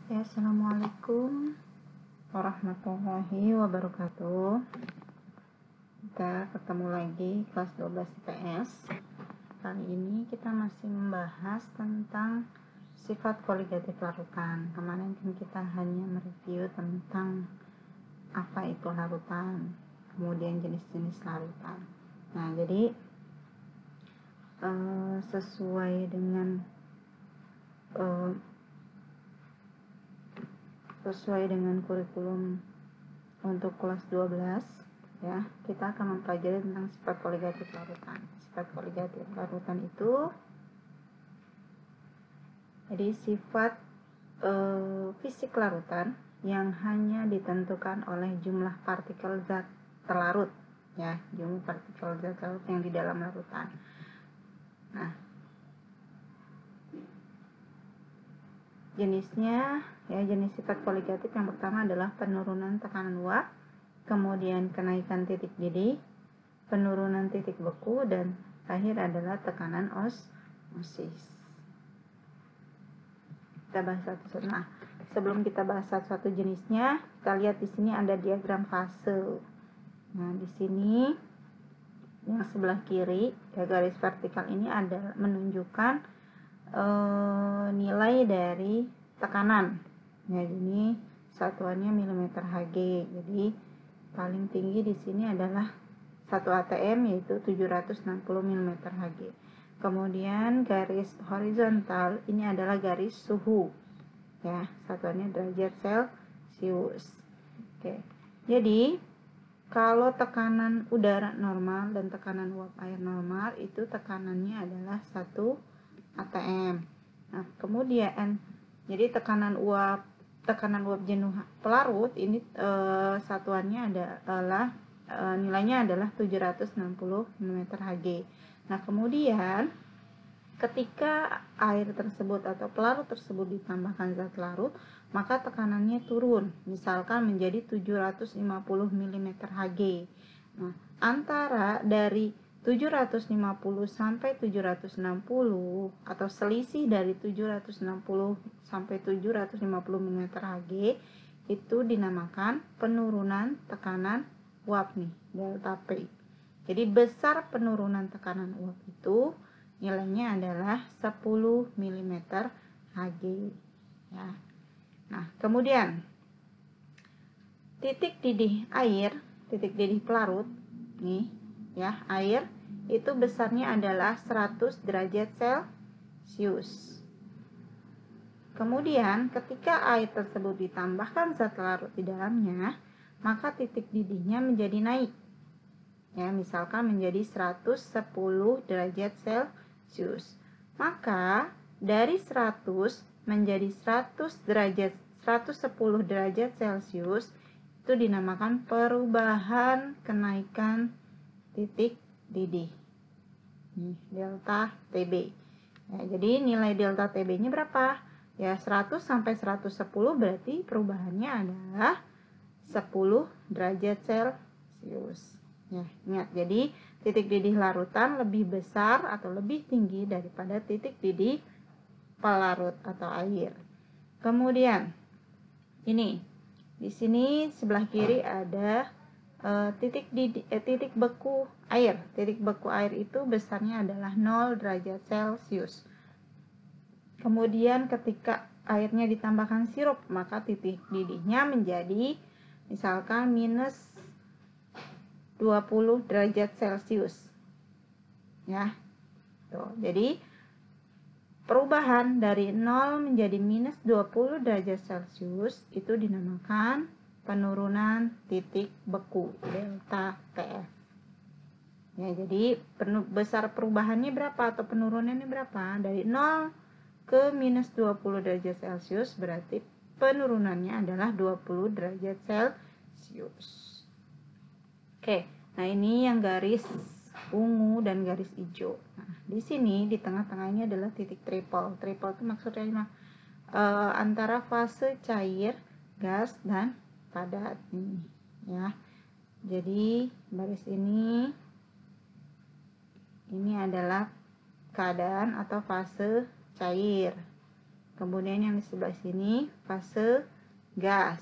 Ya, Assalamualaikum warahmatullahi wabarakatuh. Kita ketemu lagi kelas 12 IPS. Kali ini kita masih membahas tentang sifat koligatif larutan. Kemarin kan kita hanya mereview tentang apa itu larutan, kemudian jenis-jenis larutan. Nah, jadi sesuai dengan kurikulum untuk kelas 12 ya, kita akan mempelajari tentang sifat koligatif larutan. Sifat koligatif larutan itu jadi sifat fisik larutan yang hanya ditentukan oleh jumlah partikel zat terlarut ya, jumlah partikel zat terlarut yang di dalam larutan. Nah, jenisnya ya, jenis sifat koligatif yang pertama adalah penurunan tekanan uap, kemudian kenaikan titik didih, penurunan titik beku, dan terakhir adalah tekanan osmosis. Kita bahas satu-satu. Nah, sebelum kita bahas satu-satu jenisnya, kita lihat di sini ada diagram fase. Nah, di sini yang sebelah kiri, ya, garis vertikal ini adalah menunjukkan nilai dari tekanan. Ya, ini satuannya milimeter Hg. Jadi paling tinggi di sini adalah 1 atm, yaitu 760 mm Hg. Kemudian garis horizontal ini adalah garis suhu ya, satuannya derajat Celcius. Oke. Jadi kalau tekanan udara normal dan tekanan uap air normal itu tekanannya adalah 1 atm. Nah, kemudian jadi tekanan uap jenuh pelarut ini satuannya adalah nilainya adalah 760 mm Hg. Nah, kemudian ketika air tersebut atau pelarut tersebut ditambahkan zat larut, maka tekanannya turun, misalkan menjadi 750 mm Hg. Nah, antara dari 750 sampai 760 atau selisih dari 760 sampai 750 mm Hg itu dinamakan penurunan tekanan uap nih, delta P. Jadi besar penurunan tekanan uap itu nilainya adalah 10 mm Hg ya. Nah, kemudian titik didih air, titik didih pelarut nih ya, air itu besarnya adalah 100 derajat Celcius. Kemudian ketika air tersebut ditambahkan zat larut di dalamnya, maka titik didihnya menjadi naik. Ya, misalkan menjadi 110 derajat Celcius. Maka dari 100 menjadi 110 derajat Celcius itu dinamakan perubahan kenaikan titik didih. Delta TB. Ya, jadi nilai delta TB-nya berapa? Ya, 100 sampai 110 berarti perubahannya adalah 10 derajat Celcius. Ya, ingat, jadi titik didih larutan lebih besar atau lebih tinggi daripada titik didih pelarut atau air. Kemudian ini di sini sebelah kiri ada titik beku air. Titik beku air itu besarnya adalah 0 derajat Celcius. Kemudian ketika airnya ditambahkan sirup, maka titik didihnya menjadi misalkan minus 20 derajat Celcius. Ya. Tuh, jadi perubahan dari 0 menjadi minus 20 derajat Celcius itu dinamakan penurunan titik beku, delta TF. Ya, jadi besar perubahannya berapa atau penurunannya berapa? Dari 0 ke minus 20 derajat Celcius berarti penurunannya adalah 20 derajat Celcius. Oke, nah ini yang garis ungu dan garis hijau. Nah, di sini di tengah-tengah ini adalah titik triple. Triple itu maksudnya antara fase cair, gas, dan padat ini, ya. Jadi baris ini adalah keadaan atau fase cair. Kemudian yang di sebelah sini fase gas.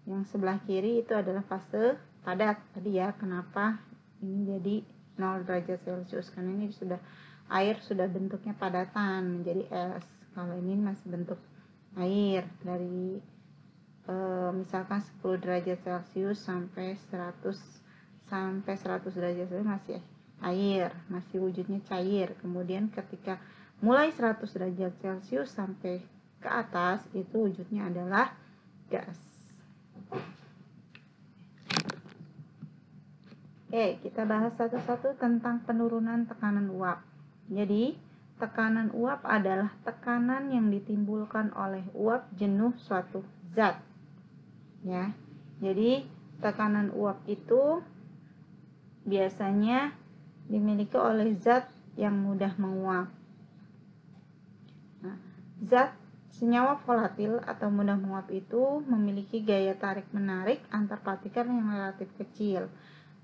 Yang sebelah kiri itu adalah fase padat. Tadi ya, kenapa ini jadi 0 derajat Celcius? Karena ini air sudah bentuknya padatan menjadi es. Kalau ini masih bentuk air dari misalkan 10 derajat Celcius sampai 100 derajat Celcius masih air, masih wujudnya cair. Kemudian ketika mulai 100 derajat Celcius sampai ke atas itu wujudnya adalah gas. Oke, kita bahas satu-satu tentang penurunan tekanan uap. Jadi, tekanan uap adalah tekanan yang ditimbulkan oleh uap jenuh suatu zat. Ya. Jadi, tekanan uap itu biasanya dimiliki oleh zat yang mudah menguap. Nah, zat senyawa volatil atau mudah menguap itu memiliki gaya tarik-menarik antar partikel yang relatif kecil.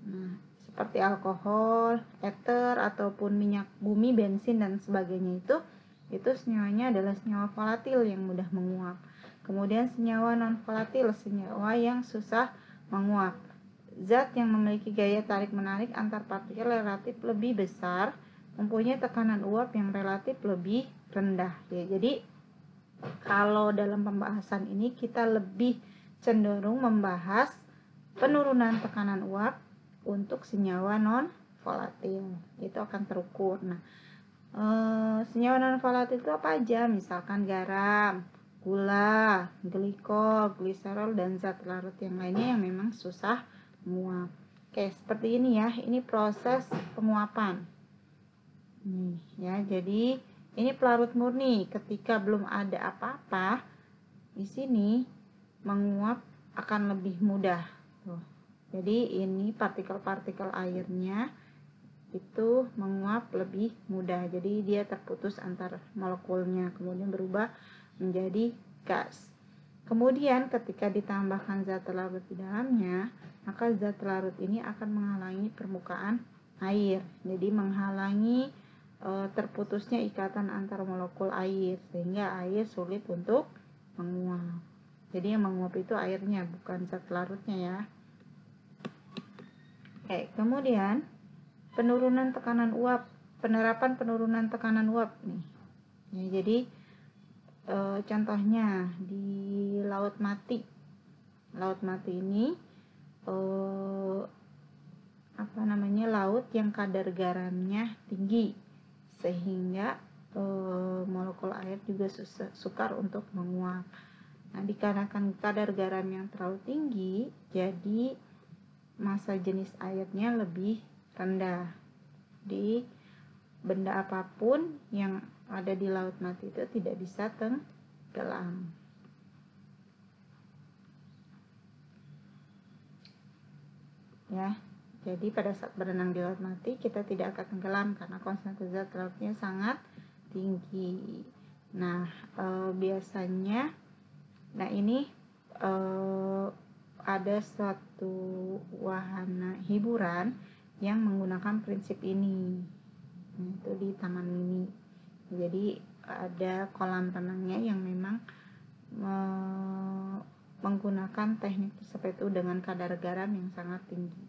Nah, seperti alkohol, ether, ataupun minyak bumi, bensin, dan sebagainya itu senyawanya adalah senyawa volatil yang mudah menguap. Kemudian senyawa non-volatil, senyawa yang susah menguap. Zat yang memiliki gaya tarik-menarik antar partikel relatif lebih besar mempunyai tekanan uap yang relatif lebih rendah. Ya, jadi kalau dalam pembahasan ini kita lebih cenderung membahas penurunan tekanan uap untuk senyawa non-volatil. Itu akan terukur. Nah, senyawa non-volatil itu apa aja? Misalkan garam, gula, glikol, gliserol, dan zat larut yang lainnya yang memang susah menguap. Oke, seperti ini ya. Ini proses penguapan. Nih, ya. Jadi ini pelarut murni. Ketika belum ada apa-apa di sini, menguap akan lebih mudah. Tuh. Jadi ini partikel-partikel airnya itu menguap lebih mudah. Jadi dia terputus antar molekulnya, kemudian berubah menjadi gas. Kemudian ketika ditambahkan zat larut di dalamnya, maka zat larut ini akan menghalangi permukaan air. Jadi menghalangi terputusnya ikatan antar molekul air, sehingga air sulit untuk menguap. Jadi yang menguap itu airnya, bukan zat larutnya ya. Oke, kemudian penurunan tekanan uap, penerapan penurunan tekanan uap nih. Ya, jadi contohnya di Laut Mati. Laut Mati ini laut yang kadar garamnya tinggi sehingga molekul air juga sukar untuk menguap. Nah, dikarenakan kadar garam yang terlalu tinggi, jadi massa jenis airnya lebih rendah. Di benda apapun yang ada di Laut Mati itu tidak bisa tenggelam. Ya, jadi pada saat berenang di Laut Mati kita tidak akan tenggelam karena konsentrasi zat lautnya sangat tinggi. Nah, biasanya, ini ada suatu wahana hiburan yang menggunakan prinsip ini, itu di Taman Mini. Jadi ada kolam renangnya yang memang menggunakan teknik seperti itu dengan kadar garam yang sangat tinggi.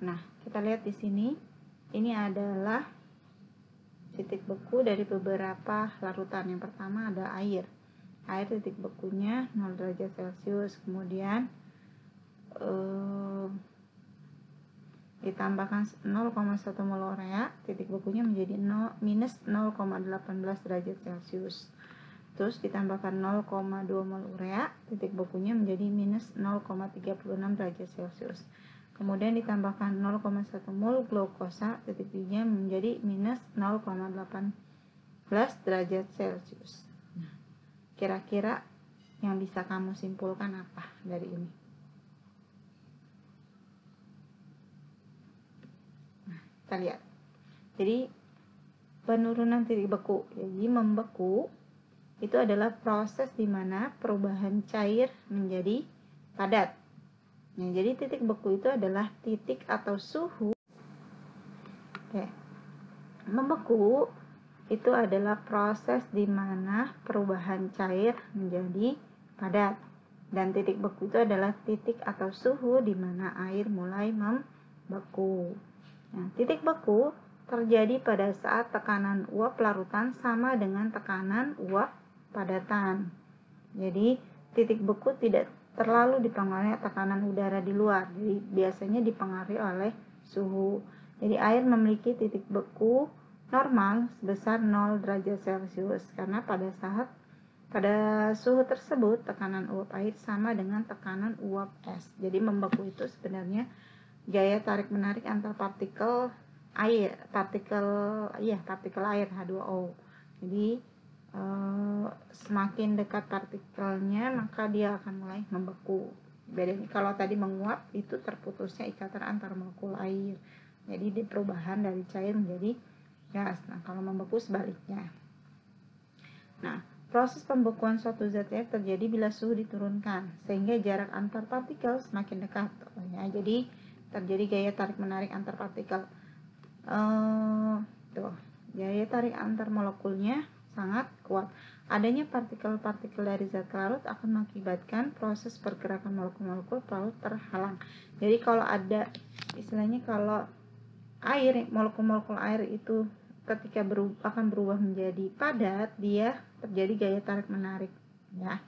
Nah, kita lihat di sini, ini adalah titik beku dari beberapa larutan. Yang pertama ada air. Air titik bekunya 0 derajat Celcius. Kemudian ditambahkan 0,1 mol urea, titik bekunya menjadi minus 0,18 derajat Celcius. Terus ditambahkan 0,2 mol urea, titik bekunya menjadi minus 0,36 derajat Celcius. Kemudian ditambahkan 0,1 mol glukosa, titik B-nya menjadi minus 0,18 derajat Celcius. Nah, kira-kira yang bisa kamu simpulkan apa dari ini? Nah, kita lihat. Jadi penurunan titik beku, jadi membeku itu adalah proses di mana perubahan cair menjadi padat. Ya, jadi titik beku itu adalah titik atau suhu. Oke. Membeku itu adalah proses di mana perubahan cair menjadi padat. Dan titik beku itu adalah titik atau suhu di mana air mulai membeku. Nah, titik beku terjadi pada saat tekanan uap larutan sama dengan tekanan uap padatan. Jadi, titik beku tidak terlalu dipengaruhi tekanan udara di luar. Jadi, biasanya dipengaruhi oleh suhu. Jadi, air memiliki titik beku normal sebesar 0 derajat Celcius karena pada suhu tersebut tekanan uap air sama dengan tekanan uap es. Jadi membeku itu sebenarnya gaya tarik menarik antar partikel air, partikel air H2O. Jadi semakin dekat partikelnya maka dia akan mulai membeku. Bedanya kalau tadi menguap itu terputusnya ikatan antar molekul air. Jadi di perubahan dari cair menjadi gas. Nah, kalau membeku sebaliknya. Nah, proses pembekuan suatu zat cair terjadi bila suhu diturunkan sehingga jarak antar partikel semakin dekat. Ya, jadi terjadi gaya tarik menarik antar partikel. Gaya tarik antar molekulnya sangat kuat. Adanya partikel-partikel dari zat larut akan mengakibatkan proses pergerakan molekul-molekul larut terhalang. Jadi kalau ada istilahnya kalau air, molekul-molekul air itu ketika akan berubah menjadi padat, dia terjadi gaya tarik menarik, ya.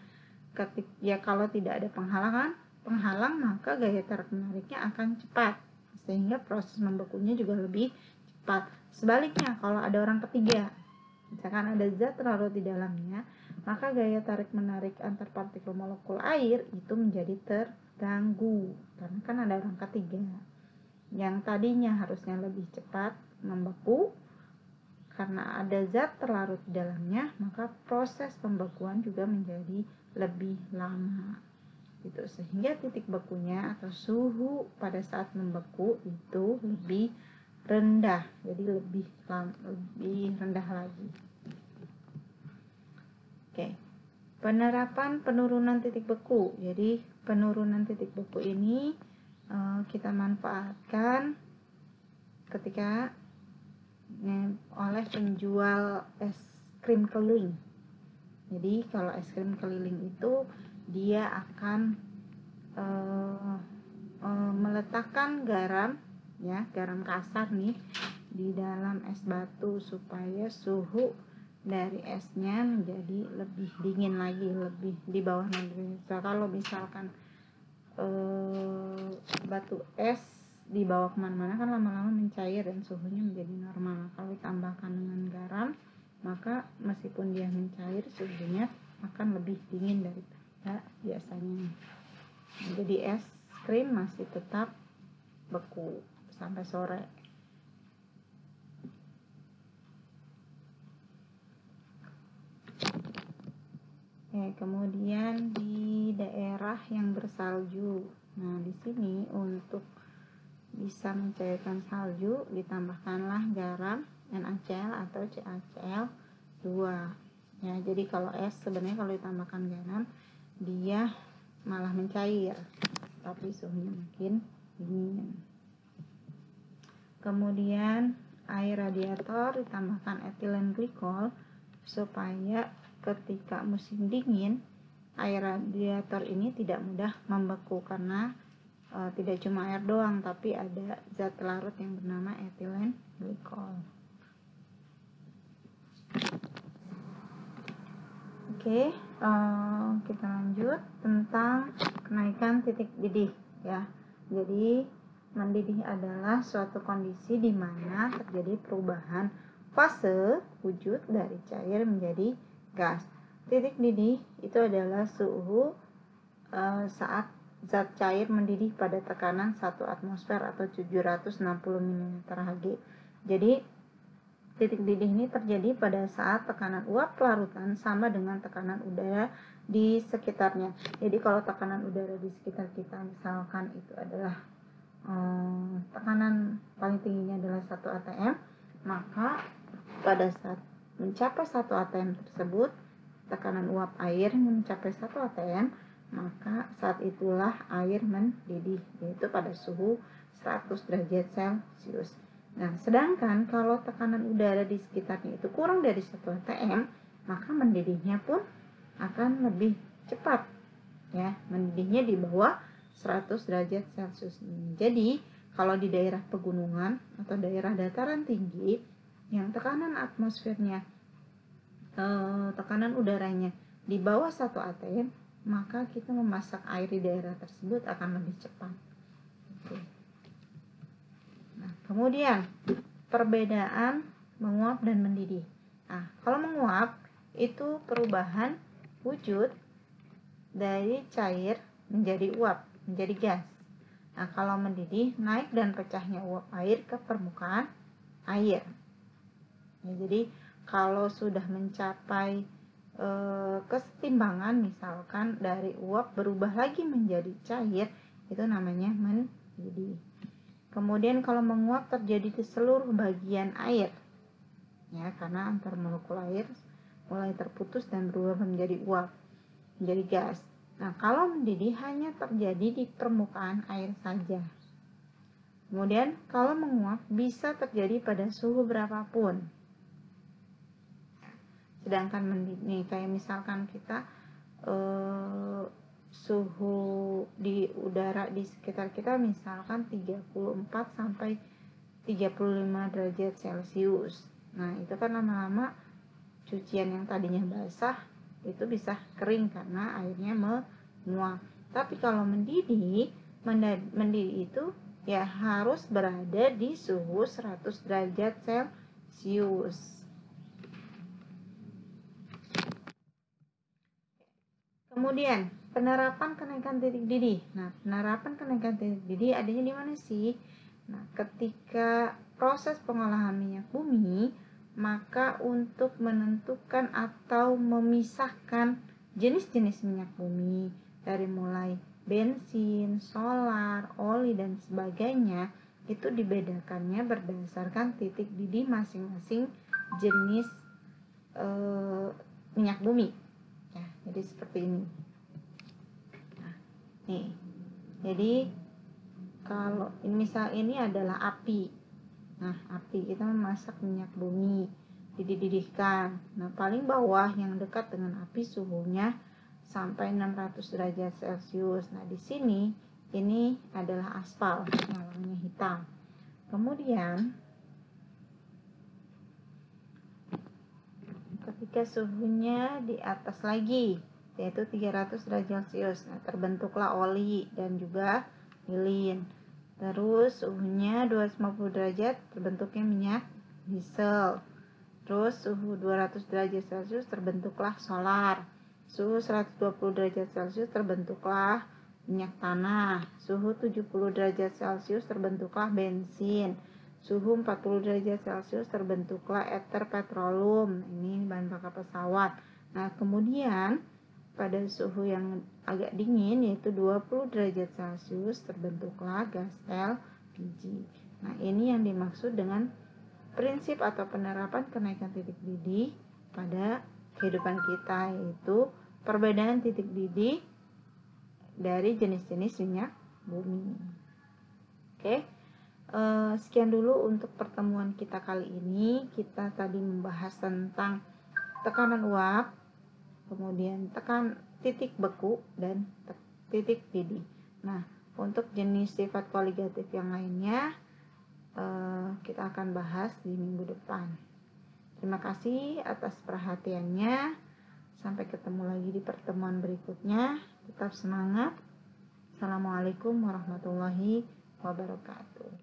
Kalau tidak ada penghalang maka gaya tarik menariknya akan cepat sehingga proses membekunya juga lebih cepat. Sebaliknya kalau ada orang ketiga, misalkan ada zat larut di dalamnya, maka gaya tarik menarik antar partikel molekul air itu menjadi terganggu karena kan ada orang ketiga yang tadinya harusnya lebih cepat membeku. Karena ada zat terlarut di dalamnya, maka proses pembekuan juga menjadi lebih lama. Gitu. Sehingga titik bekunya atau suhu pada saat membeku itu lebih rendah, jadi lebih rendah lagi. Oke. Penerapan penurunan titik beku. Jadi penurunan titik beku ini kita manfaatkan ketika oleh penjual es krim keliling. Jadi kalau es krim keliling itu dia akan meletakkan garam, ya, garam kasar nih di dalam es batu supaya suhu dari esnya menjadi lebih dingin lagi, lebih di bawah 0 derajat. Kalau misalkan batu es dibawa kemana-mana kan lama-lama mencair dan suhunya menjadi normal. Kalau ditambahkan dengan garam maka meskipun dia mencair suhunya akan lebih dingin daripada biasanya. Jadi es krim masih tetap beku sampai sore. Kemudian di daerah yang bersalju. Nah, di sini untuk bisa mencairkan salju ditambahkanlah garam NaCl atau CaCl2. Ya, jadi kalau es sebenarnya kalau ditambahkan garam dia malah mencair, tapi suhunya makin dingin. Kemudian air radiator ditambahkan etilen glikol supaya ketika musim dingin air radiator ini tidak mudah membeku karena tidak cuma air doang tapi ada zat larut yang bernama etilen glikol. Oke, kita lanjut tentang kenaikan titik didih, ya. Jadi mendidih adalah suatu kondisi di mana terjadi perubahan fase wujud dari cair menjadi gas. Titik didih itu adalah suhu saat zat cair mendidih pada tekanan 1 atmosfer atau 760 mmHg. Jadi titik didih ini terjadi pada saat tekanan uap larutan sama dengan tekanan udara di sekitarnya. Jadi kalau tekanan udara di sekitar kita misalkan itu adalah tekanan paling tingginya adalah 1 atm, maka pada saat mencapai 1 atm tersebut tekanan uap air mencapai 1 atm, maka saat itulah air mendidih, yaitu pada suhu 100 derajat Celcius. Nah, sedangkan kalau tekanan udara di sekitarnya itu kurang dari 1 atm, maka mendidihnya pun akan lebih cepat, ya, mendidihnya di bawah 100 derajat Celcius ini. Jadi, kalau di daerah pegunungan atau daerah dataran tinggi yang tekanan atmosfernya, tekanan udaranya di bawah 1 atm, maka kita memasak air di daerah tersebut akan lebih cepat. Oke. Nah, kemudian perbedaan menguap dan mendidih. Nah, kalau menguap itu perubahan wujud dari cair menjadi uap, menjadi gas. Nah, kalau mendidih naik dan pecahnya uap air ke permukaan air. Ya, jadi kalau sudah mencapai kesetimbangan, misalkan dari uap berubah lagi menjadi cair, itu namanya mendidih. Kemudian kalau menguap terjadi di seluruh bagian air, ya, karena antar molekul air mulai terputus dan berubah menjadi uap, menjadi gas. Nah, kalau mendidih hanya terjadi di permukaan air saja. Kemudian kalau menguap bisa terjadi pada suhu berapapun. Sedangkan mendidih, kayak misalkan kita suhu di udara di sekitar kita misalkan 34 sampai 35 derajat Celcius. Nah, itu kan lama-lama cucian yang tadinya basah itu bisa kering karena airnya menguap. Tapi kalau mendidih itu ya harus berada di suhu 100 derajat Celcius. Kemudian penerapan kenaikan titik didih. Nah, penerapan kenaikan titik didih adanya di mana sih? Nah, ketika proses pengolahan minyak bumi, maka untuk menentukan atau memisahkan jenis-jenis minyak bumi dari mulai bensin, solar, oli, dan sebagainya, itu dibedakannya berdasarkan titik didih masing-masing jenis minyak bumi. Ya, jadi seperti ini. Nah, nih. Jadi kalau misal ini adalah api. Nah, api kita memasak minyak bumi, dididihkan. Nah, paling bawah yang dekat dengan api suhunya sampai 600 derajat Celcius. Nah, di sini ini adalah aspal yang warnanya hitam. Kemudian ketika suhunya di atas lagi, yaitu 300 derajat Celcius, nah, terbentuklah oli dan juga lilin. Terus suhunya 250 derajat, terbentuknya minyak diesel. Terus suhu 200 derajat Celcius, terbentuklah solar. Suhu 120 derajat Celcius, terbentuklah minyak tanah. Suhu 70 derajat Celcius, terbentuklah bensin. Suhu 40 derajat Celcius, terbentuklah ether petroleum. Ini bahan bakar pesawat. Nah, kemudian pada suhu yang agak dingin, yaitu 20 derajat Celcius, terbentuklah gas LPG. Nah, ini yang dimaksud dengan prinsip atau penerapan kenaikan titik didih pada kehidupan kita, yaitu perbedaan titik didih dari jenis-jenis minyak bumi. Oke. Sekian dulu untuk pertemuan kita kali ini. Kita tadi membahas tentang tekanan uap, kemudian titik beku, dan titik didih. Nah, untuk jenis sifat koligatif yang lainnya kita akan bahas di minggu depan. Terima kasih atas perhatiannya. Sampai ketemu lagi di pertemuan berikutnya. Tetap semangat. Assalamualaikum warahmatullahi wabarakatuh.